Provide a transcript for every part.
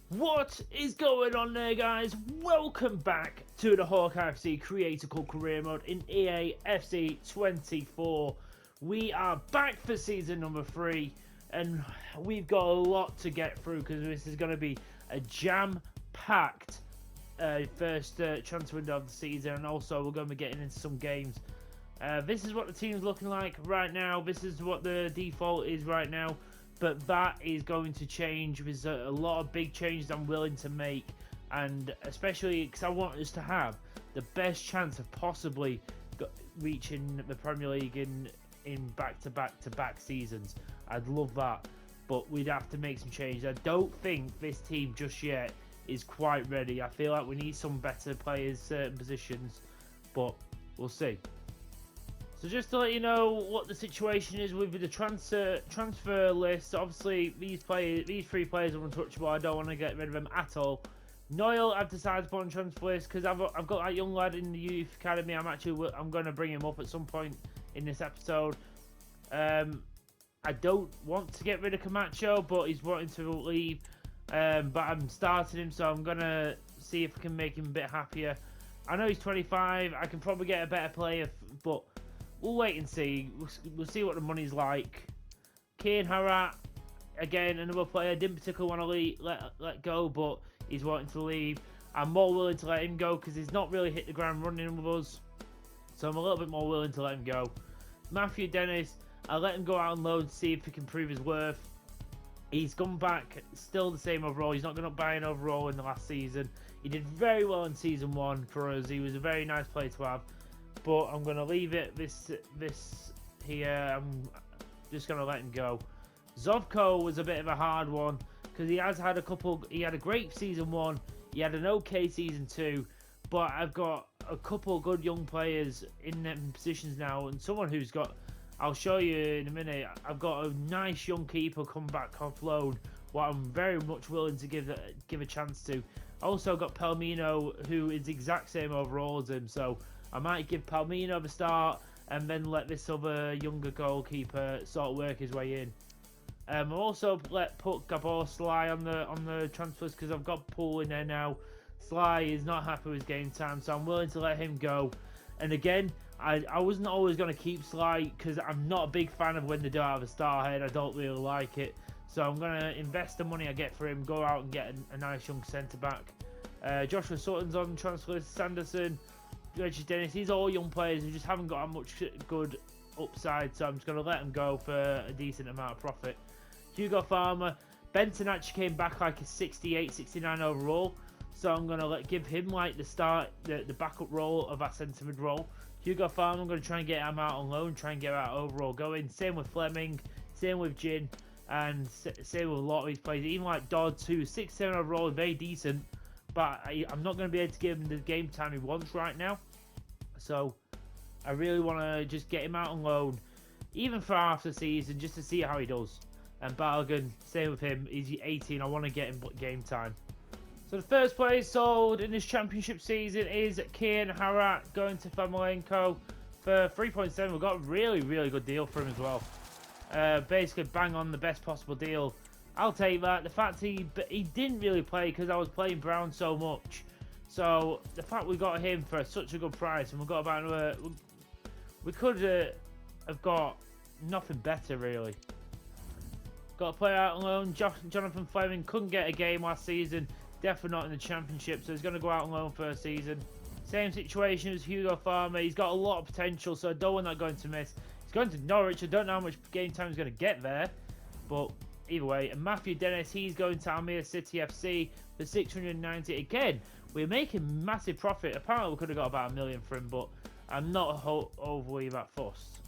What is going on there, guys? Welcome back to the Hawkeye FC Creator Called Career Mode in EA FC 24. We are back for season number 3 and we've got a lot to get through because this is going to be a jam-packed first transfer window of the season, and also we're going to be getting into some games. This is what the team's looking like right now. This is what the default is right now. But that is going to change. There's a lot of big changes I'm willing to make. And especially because I want us to have the best chance of possibly reaching the Premier League in back-to-back seasons. I'd love that. But we'd have to make some changes. I don't think this team just yet is quite ready. I feel like we need some better players, certain positions. But we'll see. So just to let you know what the situation is with the transfer list, obviously these three players are untouchable. I don't want to get rid of them at all. Noel, I've decided to put on transfer list because I've got that young lad in the youth academy. I'm going to bring him up at some point in this episode. I don't want to get rid of Camacho, but he's wanting to leave. But I'm starting him, so I'm going to see if I can make him a bit happier. I know he's 25. I can probably get a better player, but we'll wait and see. We'll see what the money's like. Kane Harat, again, another player. Didn't particularly want to let go, but he's wanting to leave. I'm more willing to let him go because he's not really hit the ground running with us. So I'm a little bit more willing to let him go. Matthew Dennis, I'll let him go out on loan to see if he can prove his worth. He's come back, still the same overall. He's not going to buy an overall in the last season. He did very well in season 1 for us. He was a very nice player to have. But I'm going to leave it this here. I'm just going to let him go. Zovko was a bit of a hard one because he has had a couple. He had a great season 1. He had an okay season 2. But I've got a couple good young players in them positions now, and someone who's got. I'll show you in a minute. I've got a nice young keeper come back off loan, what I'm very much willing to give a chance to. Also got Palomino, who is the exact same overall as him, so I might give Palomino the start and then let this other younger goalkeeper sort of work his way in. I'll also put Gabor Sly on the transfers because I've got Poole in there now. Sly is not happy with game time, so I'm willing to let him go. And again, I wasn't always going to keep Sly because I'm not a big fan of when they don't have a star head. I don't really like it. So I'm going to invest the money I get for him, go out and get a nice young centre-back. Joshua Sutton's on transfer list, Sanderson, Reggie Dennis. These are all young players who just haven't got that much good upside, so I'm just going to let them go for a decent amount of profit. Hugo Farmer, Benton actually came back like a 68, 69 overall, so I'm going to give him like the backup role of our centre mid role. Hugo Farmer, I'm going to try and get him out on loan, try and get our overall going. Same with Fleming, same with Jin, and same with a lot of these players. Even like Dodds, who 6-7 overall, very decent, but I'm not going to be able to give him the game time he wants right now. So I really want to just get him out on loan, even for half the season, just to see how he does. And Balogun, same with him. He's 18. I want to get him game time. So the first player sold in this championship season is Kane Harat, going to Famalenko for 3.7. We've got a really, really good deal for him as well. Basically, bang on the best possible deal. I'll take that. The fact he didn't really play because I was playing Brown so much. So the fact we got him for such a good price, and we got about another, we could have got nothing better really. Got a player out on loan. Jonathan Fleming couldn't get a game last season. Definitely not in the championship, so he's going to go out on loan for a season. Same situation as Hugo Farmer. He's got a lot of potential, so I don't want that going to miss. He's going to Norwich. I don't know how much game time he's going to get there, but either way. And Matthew Dennis, he's going to Almere City FC for 690. Again, we're making massive profit. Apparently, we could have got about $1 million for him, but I'm not overly that fussed.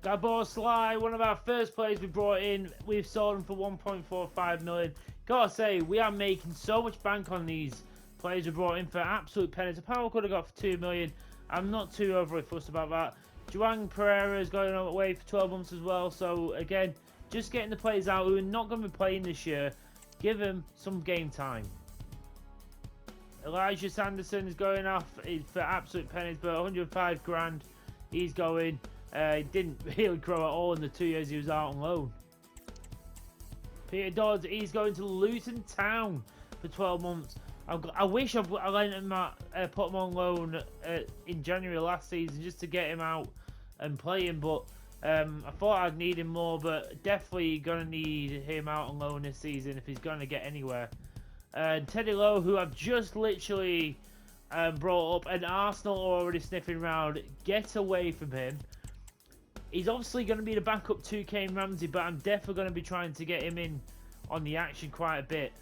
Gabor Sly, one of our first players we brought in. We've sold him for 1.45 million. Gotta say, we are making so much bank on these players we brought in for absolute pennies. Apparently, we could have got for 2 million. I'm not too overly fussed about that. Juan Pereira is going away for 12 months as well. So again, just getting the players out who are not going to be playing this year. Give them some game time. Elijah Sanderson is going off for absolute pennies, but 105 grand. He's going. He didn't really grow at all in the 2 years he was out on loan. Peter Dodds, he's going to Luton Town for 12 months. I wish I lent him put him on loan in January last season just to get him out and play him, but I thought I'd need him more, but definitely going to need him out on loan this season if he's going to get anywhere. Teddy Lowe, who I've just literally brought up, and Arsenal are already sniffing around. Get away from him. He's obviously going to be the backup to Kane Ramsey, but I'm definitely going to be trying to get him in on the action quite a bit.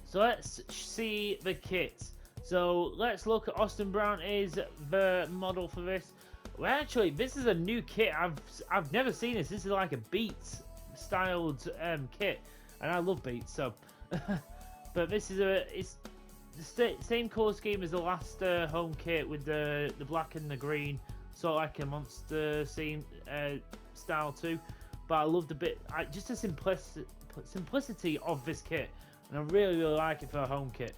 So let's see the kit. So let's look at Austin Brown is the model for this. Well, actually, this is a new kit. I've never seen this. This is like a Beats styled kit, and I love Beats. So, but this is it's the same colour scheme as the last home kit with the black and the green, sort of like a monster scene style too. But I love just the simplicity of this kit. And I really like it for a home kit.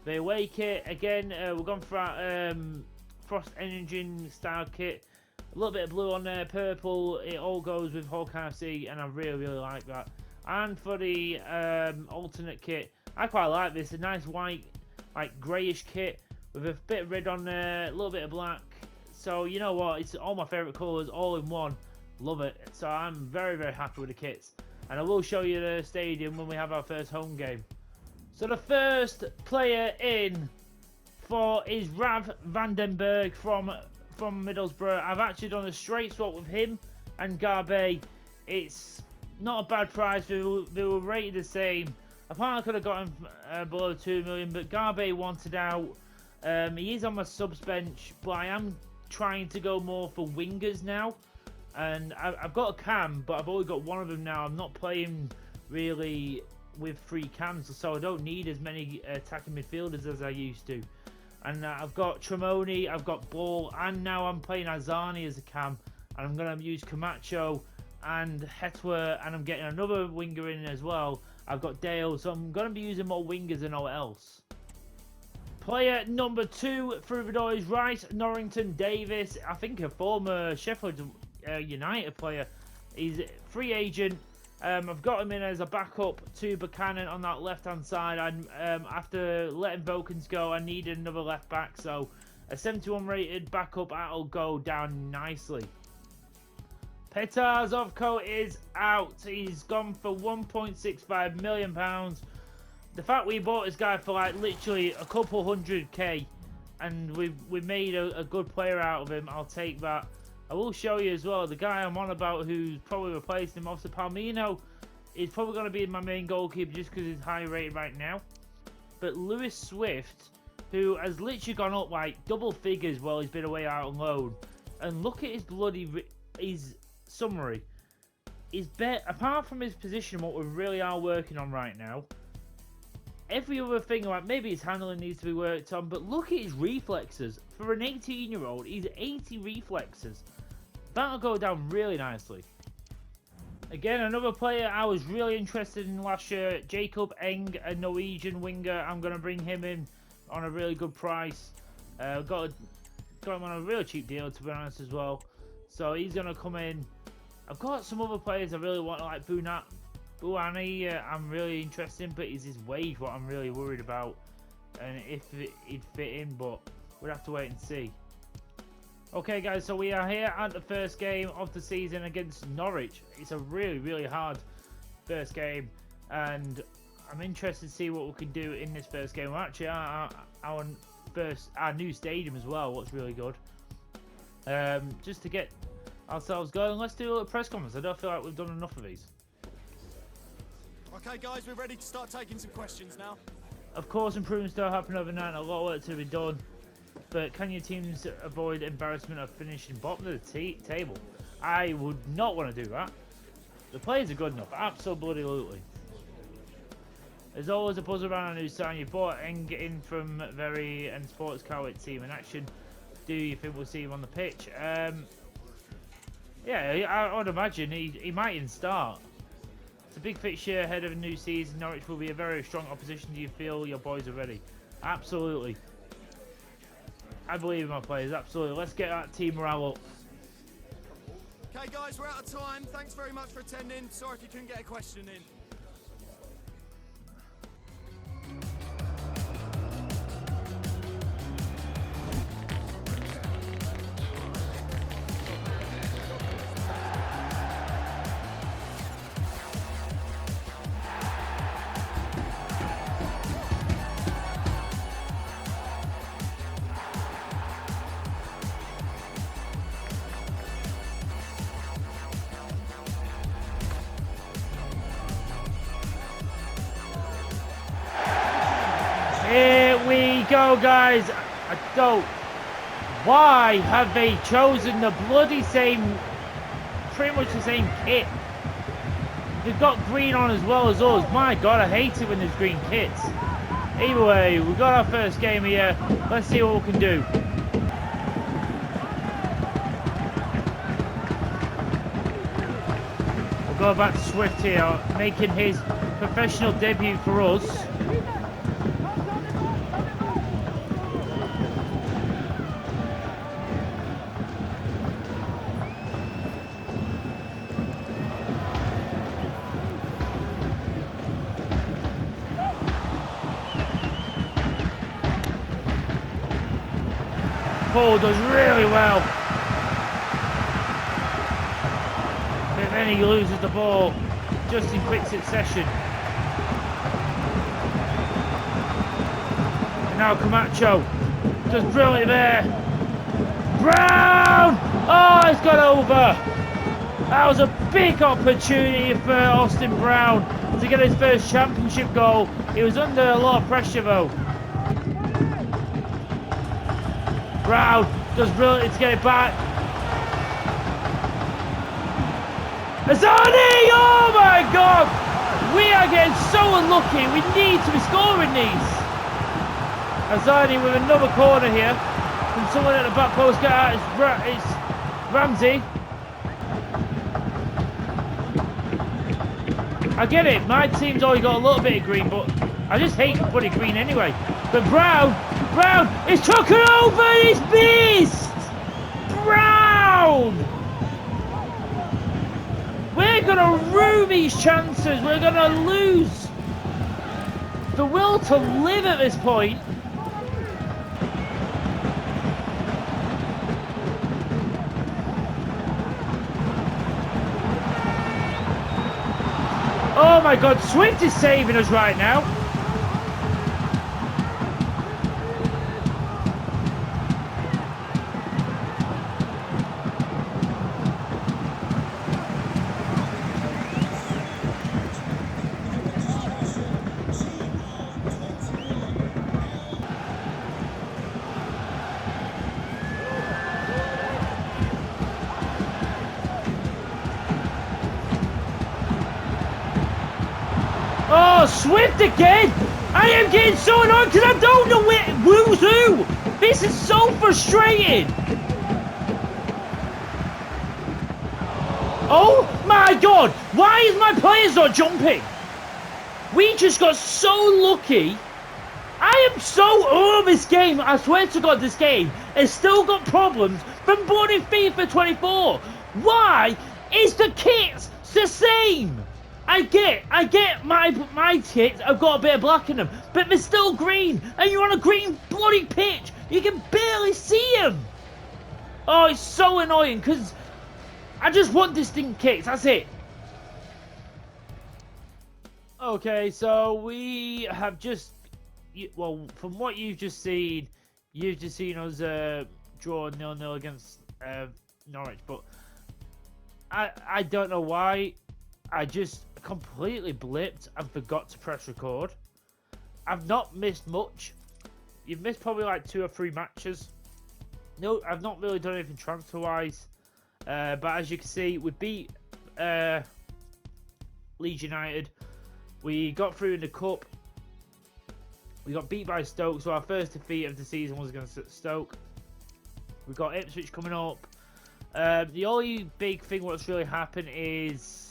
The away kit, again, we're going for that Frost Engine style kit. A little bit of blue on there, purple. It all goes with Hawkeye FC, and I really like that. And for the alternate kit, I quite like this. A nice white, like greyish kit with a bit of red on there, a little bit of black. So, you know what? It's all my favourite colours, all in one. Love it. So I'm very happy with the kits. And I will show you the stadium when we have our first home game. So the first player in is Rav Vandenberg from Middlesbrough. I've actually done a straight swap with him and Garbe. It's not a bad price. They were rated the same. Apparently I could have got him below 2 million, but Garbe wanted out. He is on my subs bench, but I am trying to go more for wingers now. And I've got a cam, but I've only got one of them now. I'm not playing really with 3 cams, so I don't need as many attacking midfielders as I used to. And I've got Tremoni, I've got Ball, and now I'm playing Azani as a cam. And I'm going to use Camacho and Hetwer, and I'm getting another winger in as well. I've got Dale, so I'm going to be using more wingers than all else. Player number 2 through the door is Rice Norrington Davis. I think a former Sheffield United player. He's a free agent. I've got him in as a backup to Buchanan on that left hand side. And after letting Vokins go, I needed another left back, so a 71 rated backup, that'll go down nicely. Petar Zovko is out. He's gone for £1.65 million. The fact we bought this guy for like literally a couple 100k, and we made a good player out of him, I'll take that. I will show you as well the guy I'm on about who's probably replacing him. Obviously, Palmino is probably going to be my main goalkeeper just because he's high rated right now. But Lewis Swift, who has literally gone up like double figures while he's been away out on loan. And look at his summary. He's apart from his position, what we really are working on right now. Every other thing, like maybe his handling needs to be worked on, but look at his reflexes. For an 18-year-old, he's 80 reflexes. That'll go down really nicely. Again, another player I was really interested in last year, Jacob Eng, a Norwegian winger. I'm going to bring him in on a really good price. Got him on a really cheap deal, to be honest, as well. So he's going to come in. I've got some other players I really want, like Buani, I'm really interested in, but it's his wage what I'm really worried about. And if he'd fit in, but we'll have to wait and see. Okay guys, so we are here at the first game of the season against Norwich. It's a really hard first game, and I'm interested to see what we can do in this first game. We're actually at our new stadium as well, what's really good. Just to get ourselves going, let's do a little press conference. I don't feel like we've done enough of these. Okay guys, we're ready to start taking some questions now. Of course, improvements don't happen overnight, a lot of work to be done. But can your teams avoid embarrassment of finishing bottom of the table? I would not want to do that. The players are good enough, absolutely. There's always a buzz around a new sign. You bought Eng in from Very and Sports Cowit team in action. Do you think we'll see him on the pitch? Yeah, I would imagine he might even start. It's a big fixture ahead of a new season. Norwich will be a very strong opposition. Do you feel your boys are ready? Absolutely. I believe in my players, absolutely. Let's get that team morale up. Okay, guys, we're out of time. Thanks very much for attending. Sorry if you couldn't get a question in. Here we go, guys. I don't. Why have they chosen the bloody same, pretty much the same kit? They've got green on as well as us. My God, I hate it when there's green kits. Either way, we got our first game here. Let's see what we can do. We'll go back to Swift here, making his professional debut for us. Paul does really well. But then he loses the ball just in quick succession. And now Camacho does brilliant there. Brown! Oh, it's got over. That was a big opportunity for Austin Brown to get his first championship goal. He was under a lot of pressure though. Brown does brilliantly to get it back. Azani! Oh my God! We are getting so unlucky. We need to be scoring these. Azani with another corner here from someone at the back post. It's Ramsey. I get it. My team's only got a little bit of green, but I just hate bloody green anyway. But Brown is took it over his beast! Brown! We're gonna rue these chances. We're gonna lose the will to live at this point. Oh my God, Swift is saving us right now. Oh, Swift again! I am getting so annoyed because I don't know who's who! This is so frustrating! Oh my God! Why is my players not jumping? We just got so lucky. I am so... Oh, this game, I swear to God, this game has still got problems from bloody FIFA 24. Why is the kit the same? I get my kits have got a bit of black in them, but they're still green, and you're on a green bloody pitch. You can barely see them. Oh, it's so annoying, because I just want distinct kits, that's it. Okay, so we have just, well, from what you've just seen us draw 0-0 against Norwich, but I don't know why. I just completely blipped and forgot to press record. I've not missed much. You've missed probably like 2 or 3 matches. No, I've not really done anything transfer-wise. But as you can see, we beat Leeds United. We got through in the Cup. We got beat by Stoke, so our first defeat of the season was against Stoke. We've got Ipswich coming up. The only big thing what's really happened is...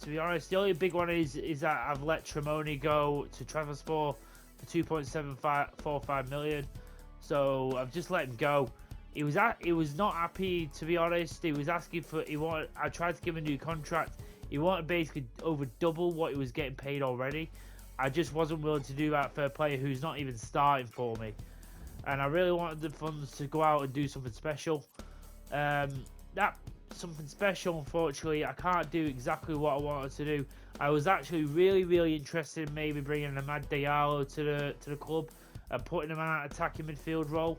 To be honest, the only big one is that I've let Tremoni go to Trabzonspor for 2.745 million. So I've just let him go. he was not happy, to be honest. He was asking for, I tried to give him a new contract. He wanted basically over double what he was getting paid already. I just wasn't willing to do that for a player who's not even starting for me. And I really wanted the funds to go out and do something special. That something special, unfortunately, I can't do exactly what I wanted to do. I was actually really interested in maybe bringing Amad Diallo to the club and putting him in an attacking midfield role.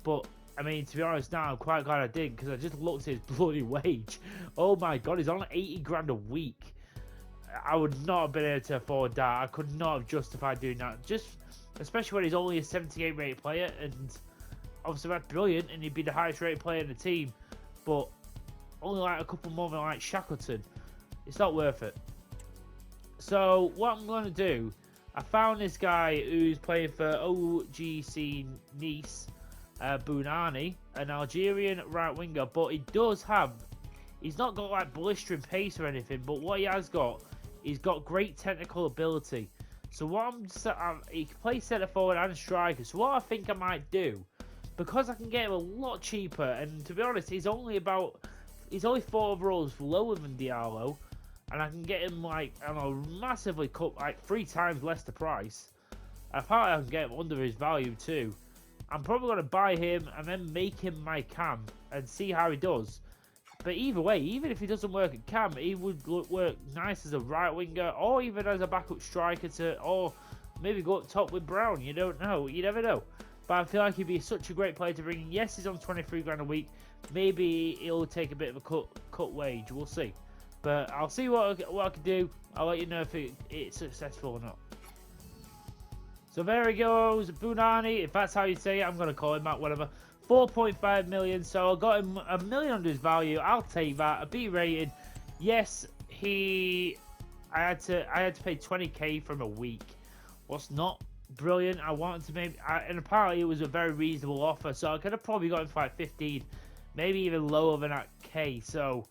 But I mean, to be honest, now I'm quite glad I did, because I just looked at his bloody wage. Oh my god, he's on 80 grand a week. I would not have been able to afford that. I could not have justified doing that. Just especially when he's only a 78 rated player, and obviously that's brilliant, and he'd be the highest rated player in the team. But only like a couple more than like Shackleton. It's not worth it. So what I'm going to do, I found this guy who's playing for OGC Nice, Bounani, an Algerian right winger, but he's not got like blistering pace or anything, but what he has got, he's got great technical ability. So what he can play centre forward and striker. So what I think I might do, because I can get him a lot cheaper, and to be honest, he's only 4 overalls lower than Diallo, and I can get him like, I don't know, massively cut, like 3 times less the price. Apparently I can get him under his value too. I'm probably going to buy him and then make him my cam and see how he does. But either way, even if he doesn't work at cam, he would work nice as a right winger, or even as a backup striker, or maybe go up top with Brown. You don't know. You never know. But I feel like he'd be such a great player to bring in. Yes, he's on 23 grand a week. Maybe he'll take a bit of a cut wage. We'll see. But I'll see what I can do. I'll let you know if it's successful or not. So there he goes, Bounani. If that's how you say it, I'm going to call him that, whatever. 4.5 million, so I got him $1 million under his value. I'll take that. A B rated. Yes, I had to pay 20k from a week. What's not brilliant. I wanted to and apparently it was a very reasonable offer, so I could have probably got him for like 15, maybe even lower than that K. So,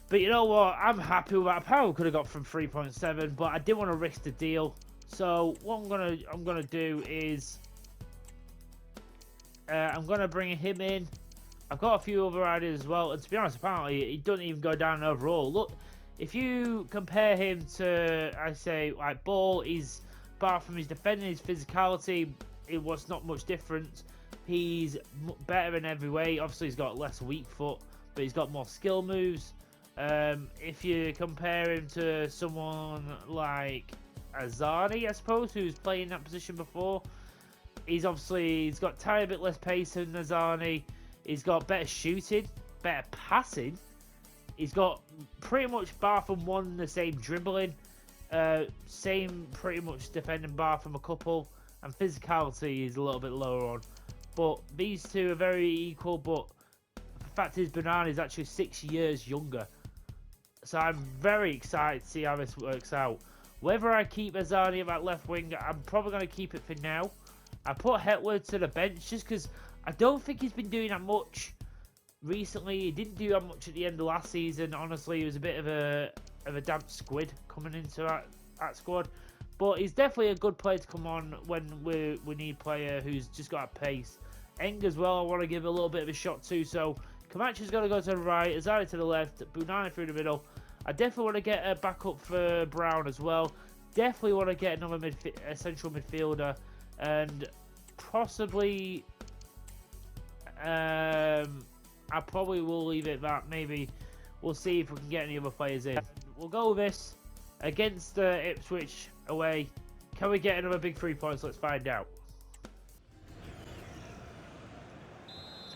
but you know what? I'm happy with that. I probably could have got from 3.7, but I didn't want to risk the deal. So what I'm gonna do is I'm gonna bring him in. I've got a few other ideas as well, and to be honest, apparently he doesn't even go down overall. Look, if you compare him to, I say, like Ball, he's, apart from his defending, his physicality, it was not much different. He's better in every way. Obviously, he's got less weak foot, but he's got more skill moves. If you compare him to someone like Azani, I suppose, who's playing that position before, he's got a tiny bit less pace than Azani. He's got better shooting, better passing. He's got pretty much bar from one the same dribbling, same pretty much defending bar from a couple, and physicality is a little bit lower on. But these two are very equal. But the fact is, Bounani is actually 6 years younger, so I'm very excited to see how this works out. Whether I keep Azani at that left wing, I'm probably going to keep it for now. I put Hetwood to the bench just because I don't think he's been doing that much recently. He didn't do that much at the end of last season. Honestly, he was a bit of a damp squid coming into that squad. But he's definitely a good player to come on when we need a player who's just got a pace. Eng as well, I want to give a little bit of a shot too. So Camacho's going to go to the right, Azari to the left, Bounani through the middle. I definitely want to get a backup for Brown as well. Definitely want to get another central midfielder. And possibly, I probably will leave it that. Maybe we'll see if we can get any other players in. We'll go with this against Ipswich away. Can we get another big 3 points? Let's find out.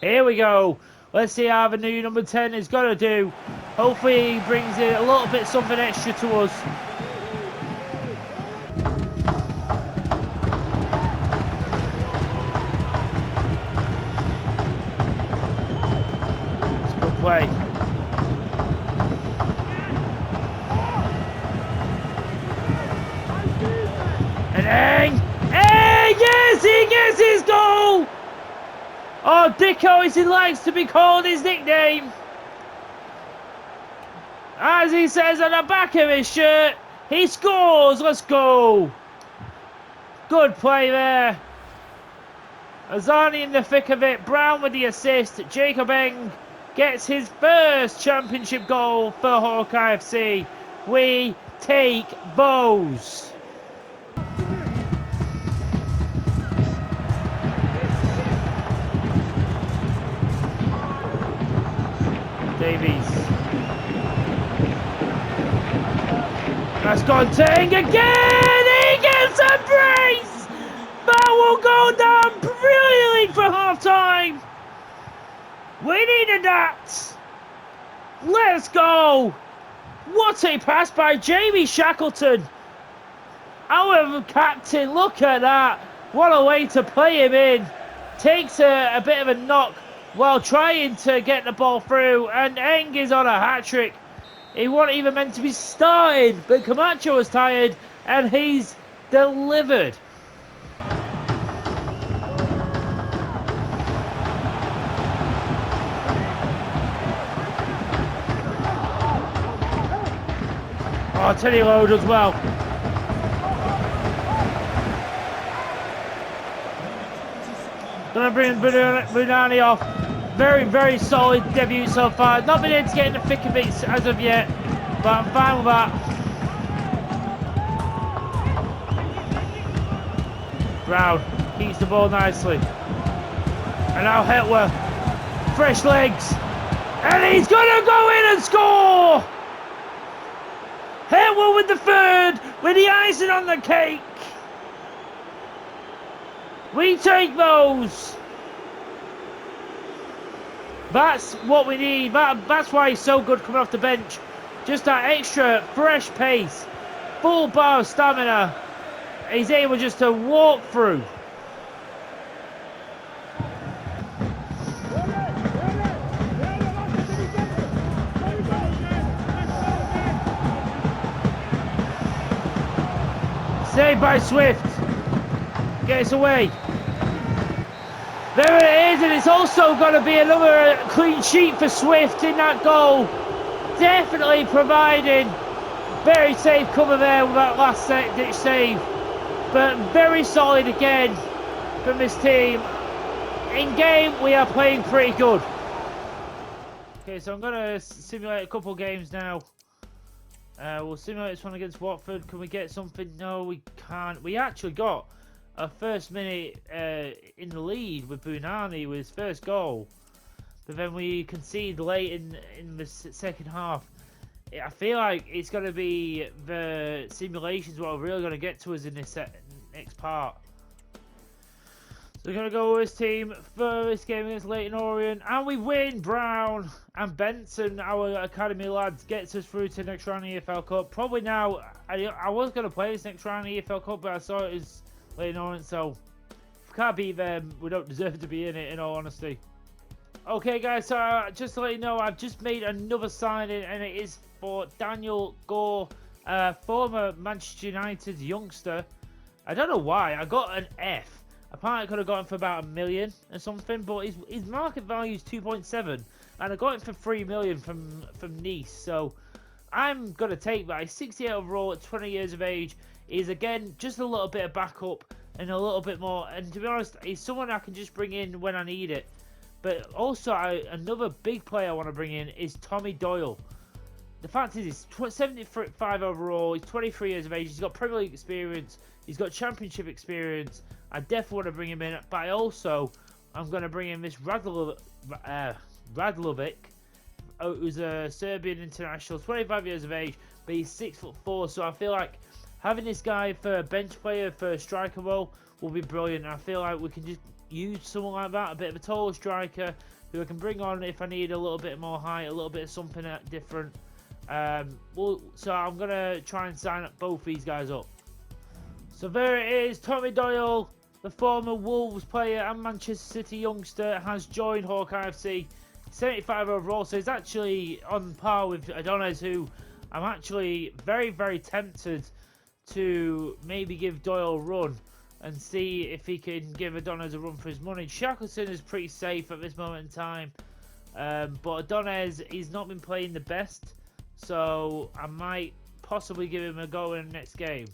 Here we go. Let's see how the new number 10 is going to do. Hopefully he brings in a little bit something extra to us. It's a good play. And Eng! Yes, he gets his goal! Oh, Dicko, as he likes to be called his nickname. As he says on the back of his shirt, he scores. Let's go. Good play there. Azani in the thick of it. Brown with the assist. Jacob Eng gets his first championship goal for Hawkeye FC. We take those. Davies. That's gone to Eng again. He gets a brace. That will go down brilliantly for half time. We needed that. Let's go. What a pass by Jamie Shackleton. Our captain, look at that. What a way to play him in. Takes a bit of a knock while trying to get the ball through. And Eng is on a hat-trick. He wasn't even meant to be starting, but Camacho was tired and he's delivered. Oh, Teddy Load as well. Gonna bring Bunani off. Very, very solid debut so far. Not been able to get in the thick of it as of yet, but I'm fine with that. Brown keeps the ball nicely. And now Hetwer. Fresh legs. And he's gonna go in and score! Hetwer with the third, with the icing on the cake. We take those. That's what we need. That's why he's so good coming off the bench. Just that extra fresh pace, full bar of stamina. He's able just to walk through. Saved by Swift. Gets away. There it is, and it's also going to be another clean sheet for Swift in that goal. Definitely providing very safe cover there with that last ditch save. But very solid again from this team. In game, we are playing pretty good. Okay, so I'm going to simulate a couple of games now. We'll simulate this one against Watford. Can we get something? No, we can't. We actually got a first minute in the lead with Bunani with his first goal. But then we conceded late in the second half. I feel like it's going to be the simulations what are really going to get to us in this next part. So we're going to go with this team for this game against Leyton Orient. And we win. Brown and Benson, our academy lads, gets us through to next round of the EFL Cup. Probably now, I was going to play this next round of the EFL Cup, but I saw it was Leyton Orient, so if we can't beat them, we don't deserve to be in it, in all honesty. Okay, guys, so just to let you know, I've just made another signing, and it is for Daniel Gore, former Manchester United youngster. I don't know why, I got an F. Apparently I could have got him for about $1 million or something, but his market value is 2.7, and I got him for 3 million from Nice, so I'm going to take that. He's 68 overall at 20 years of age. He's, again, just a little bit of backup and a little bit more, and to be honest, he's someone I can just bring in when I need it. But also, another big player I want to bring in is Tommy Doyle. The fact is, he's 75 overall, he's 23 years of age, he's got Premier League experience, he's got Championship experience. I definitely want to bring him in, but I'm going to bring in this Radlovic, who's a Serbian international, 25 years of age, but he's 6'4", so I feel like having this guy for a bench player for a striker role will be brilliant. I feel like we can just use someone like that, a bit of a taller striker, who I can bring on if I need a little bit more height, a little bit of something different. So I'm going to try and sign up both these guys up. So there it is, Tommy Doyle, the former Wolves player and Manchester City youngster, has joined Hawkeye FC. 75 overall, so he's actually on par with Adonis, who I'm actually very, very tempted to maybe give Doyle a run and see if he can give Adonis a run for his money. Shackleton is pretty safe at this moment in time, but Adonis, he's not been playing the best, so I might possibly give him a go in the next game.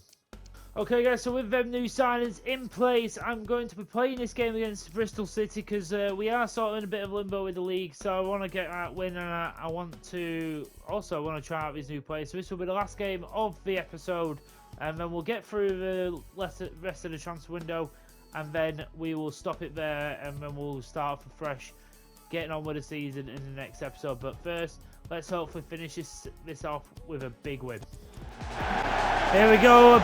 Okay, guys, so with them new signings in place, I'm going to be playing this game against Bristol City because we are sort of in a bit of limbo with the league. So I want to get that win, and I want to try out these new players. So this will be the last game of the episode, and then we'll get through the rest of the transfer window, and then we will stop it there, and then we'll start off afresh, getting on with the season in the next episode. But first, let's hopefully finish this off with a big win. Here we go, a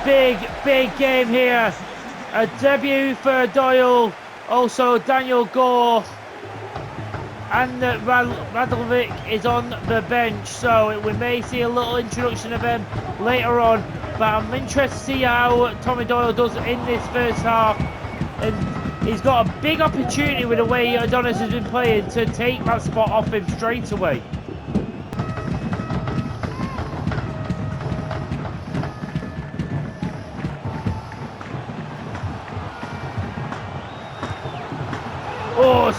big game here. A debut for Doyle, also Daniel Gore, and Radlovic is on the bench, so we may see a little introduction of them later on. But I'm interested to see how Tommy Doyle does in this first half. And he's got a big opportunity with the way Adonis has been playing to take that spot off him straight away. Oh,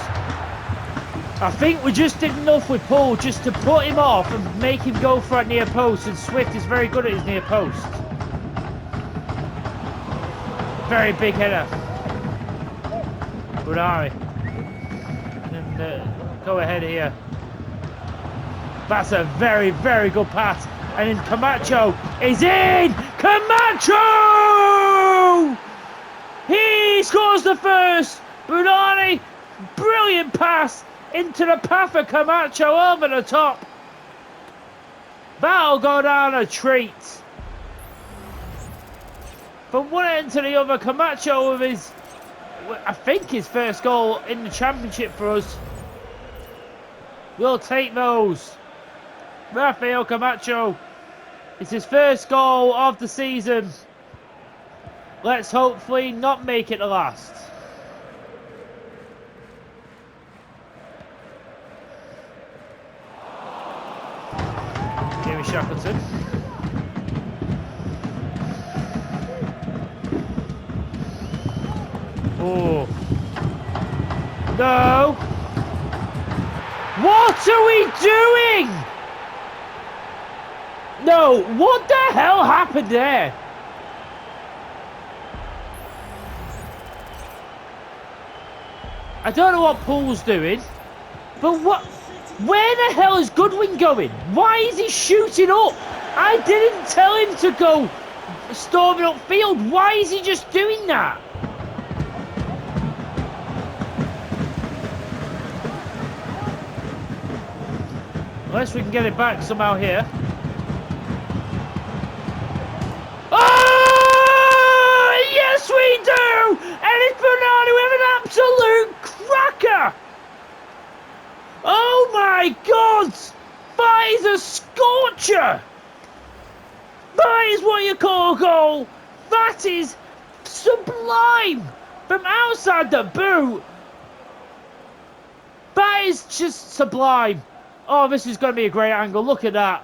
I think we just did enough with Paul just to put him off and make him go for that near post, and Swift is very good at his near post. Very big header. Budari. And go ahead here. That's a very good pass. And then Camacho is in! Camacho! He scores the first! Budari! Brilliant pass into the path of Camacho over the top. That'll go down a treat. From one end to the other, Camacho with his, I think his first goal in the championship for us. We'll take those. Rafael Camacho. It's his first goal of the season. Let's hopefully not make it the last. Jamie Shackleton. Oh. No. What are we doing? No, what the hell happened there? I don't know what Paul's doing, but what? Where the hell is Goodwin going? Why is he shooting up? I didn't tell him to go storming upfield. Why is he just doing that? Unless we can get it back somehow here. Oh! Yes, we do! And it's Bernardo with an absolute cracker! Oh my God! That is a scorcher! That is what you call a goal! That is sublime! From outside the boot! That is just sublime! Oh, this is going to be a great angle. Look at that.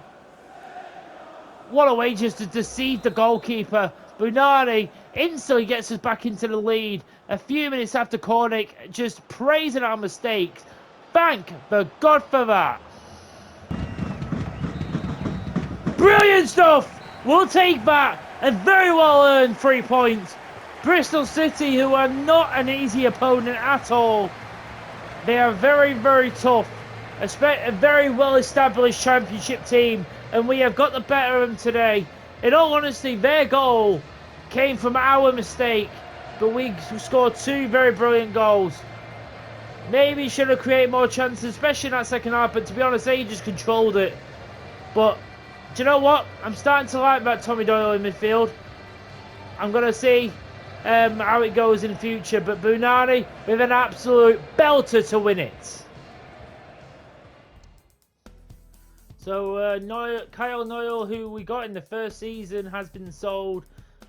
What a way just to deceive the goalkeeper. Bunari instantly gets us back into the lead. A few minutes after Cornick just praising our mistakes. Thank the God for that. Brilliant stuff. We'll take that. And very well earned 3 points. Bristol City, who are not an easy opponent at all. They are very tough. A very well-established championship team, and we have got the better of them today. In all honesty, their goal came from our mistake, but we scored 2 very brilliant goals. Maybe should have created more chances, especially in that second half, but to be honest, they just controlled it. But, do you know what? I'm starting to like that Tommy Doyle in midfield. I'm going to see how it goes in the future, but Bunari with an absolute belter to win it. So Kyle Noyle, who we got in the first season, has been sold.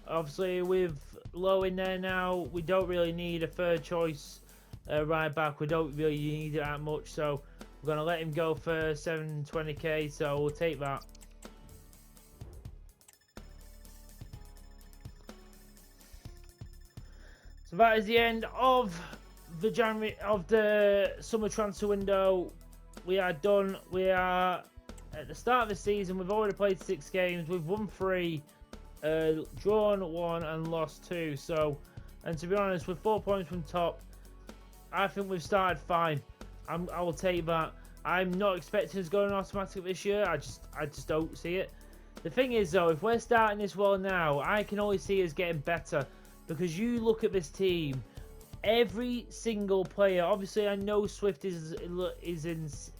Obviously, with Lowe in there now, we don't really need a third choice right back. We don't really need it that much, so we're going to let him go for 720k, so we'll take that. So that is the end of the summer transfer window. We are done. We are at the start of the season. We've already played 6 games. We've won 3. drawn 1 and lost 2. So, and to be honest, with 4 points from top, I think we've started fine. I will take that. I'm not expecting us going automatic this year. I just don't see it. The thing is though, if we're starting this well now, I can only see us getting better, because you look at this team, every single player. Obviously, I know Swift is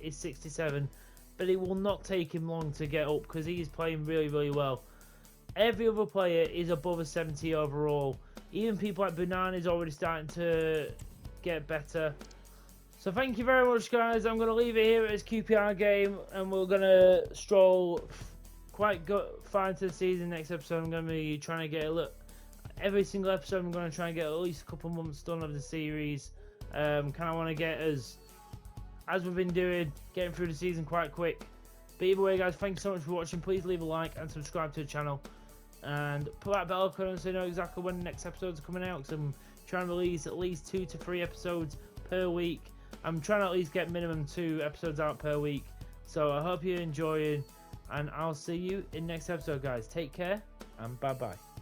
67, but it will not take him long to get up because he's playing really, really well. Every other player is above a 70 overall. Even people like Banana is already starting to get better. So thank you very much, guys. I'm going to leave it here at this QPR game, and we're going to stroll quite far into the season. Next episode, I'm going to be trying to get a look. Every single episode, I'm going to try and get at least a couple months done of the series. Kind of want to get as we've been doing, getting through the season quite quick. But either way, guys, thank you so much for watching. Please leave a like and subscribe to the channel, and put that bell icon so you know exactly when the next episodes are coming out, because I'm trying to release at least 2 to 3 episodes per week. I'm trying to at least get minimum 2 episodes out per week. So I hope you're enjoying, and I'll see you in next episode, guys. Take care, and bye bye.